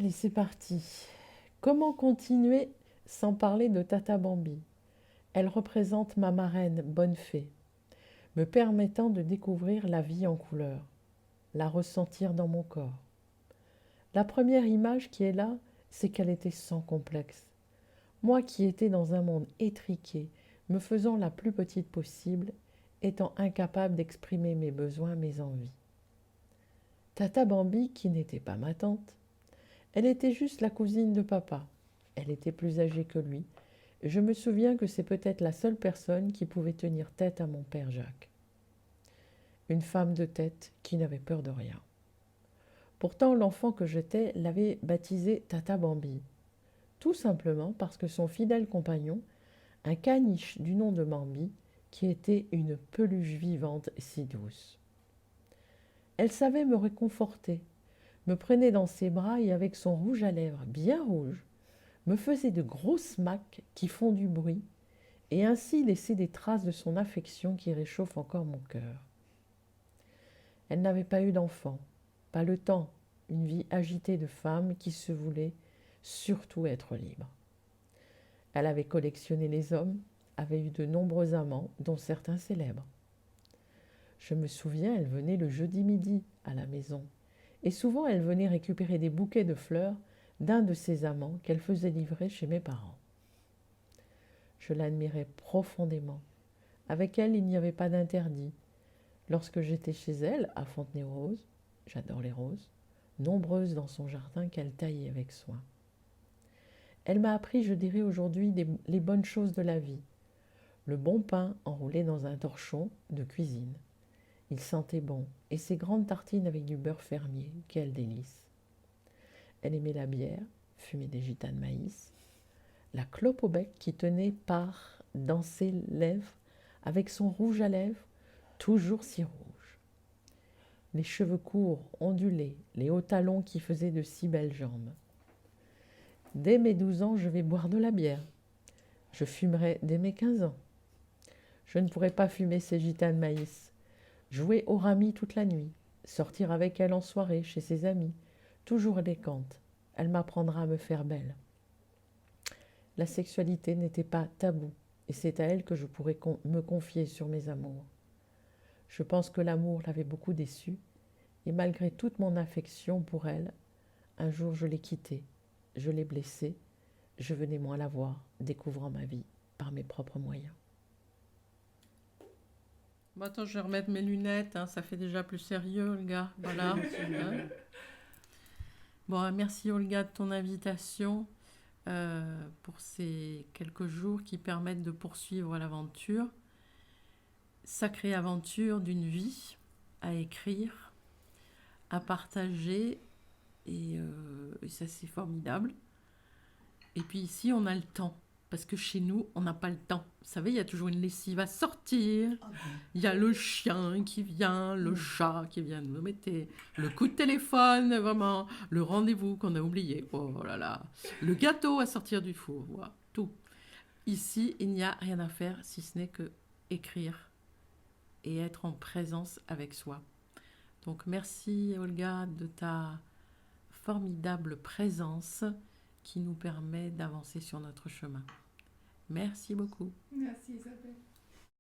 Allez, c'est parti. Comment continuer sans parler de Tata Bambi? Elle représente ma marraine, bonne fée, me permettant de découvrir la vie en couleur, la ressentir dans mon corps. La première image qui est là, c'est qu'elle était sans complexe. Moi qui étais dans un monde étriqué, me faisant la plus petite possible, étant incapable d'exprimer mes besoins, mes envies. Tata Bambi, qui n'était pas ma tante, elle était juste la cousine de papa. Elle était plus âgée que lui. Je me souviens que c'est peut-être la seule personne qui pouvait tenir tête à mon père Jacques. Une femme de tête qui n'avait peur de rien. Pourtant, l'enfant que j'étais l'avait baptisée Tata Bambi, tout simplement parce que son fidèle compagnon, un caniche du nom de Bambi, qui était une peluche vivante si douce. Elle savait me réconforter, me prenait dans ses bras et avec son rouge à lèvres bien rouge, me faisait de gros smacks qui font du bruit et ainsi laisser des traces de son affection qui réchauffent encore mon cœur. Elle n'avait pas eu d'enfant, pas le temps, une vie agitée de femme qui se voulait surtout être libre. Elle avait collectionné les hommes, avait eu de nombreux amants, dont certains célèbres. Je me souviens, elle venait le jeudi midi à la maison, et souvent elle venait récupérer des bouquets de fleurs d'un de ses amants qu'elle faisait livrer chez mes parents. Je l'admirais profondément. Avec elle, il n'y avait pas d'interdit. Lorsque j'étais chez elle, à Fontenay-aux-Roses, j'adore les roses, nombreuses dans son jardin qu'elle taillait avec soin. Elle m'a appris, je dirais aujourd'hui, les bonnes choses de la vie. Le bon pain enroulé dans un torchon de cuisine. Il sentait bon, et ses grandes tartines avec du beurre fermier, quel délice. Elle aimait la bière, fumait des gitanes maïs, la clope au bec qui tenait par dans ses lèvres, avec son rouge à lèvres, toujours si rouge. Les cheveux courts, ondulés, les hauts talons qui faisaient de si belles jambes. Dès mes 12 ans, je vais boire de la bière. Je fumerai dès mes 15 ans. Je ne pourrais pas fumer ces gitanes maïs. Jouer au rami toute la nuit, sortir avec elle en soirée chez ses amis, toujours élégante. Elle m'apprendra à me faire belle. La sexualité n'était pas tabou, et c'est à elle que je pourrais me confier sur mes amours. Je pense que l'amour l'avait beaucoup déçue, et malgré toute mon affection pour elle, un jour je l'ai quittée, je l'ai blessée, je venais moins la voir, découvrant ma vie par mes propres moyens. Bon, attends, je vais remettre mes lunettes, hein, ça fait déjà plus sérieux, Olga. Voilà. Hein. Bon, merci Olga de ton invitation pour ces quelques jours qui permettent de poursuivre l'aventure. Sacrée aventure d'une vie à écrire, à partager, et ça c'est formidable. Et puis ici, on a le temps. Parce que chez nous, on n'a pas le temps. Vous savez, il y a toujours une lessive à sortir. Il y a le chien qui vient, le chat qui vient nous mettre, le coup de téléphone, vraiment, le rendez-vous qu'on a oublié. Oh là là. Le gâteau à sortir du four. Voilà, tout. Ici, il n'y a rien à faire si ce n'est que écrire et être en présence avec soi. Donc, merci Olga de ta formidable présence qui nous permet d'avancer sur notre chemin. Merci beaucoup. Merci Isabelle.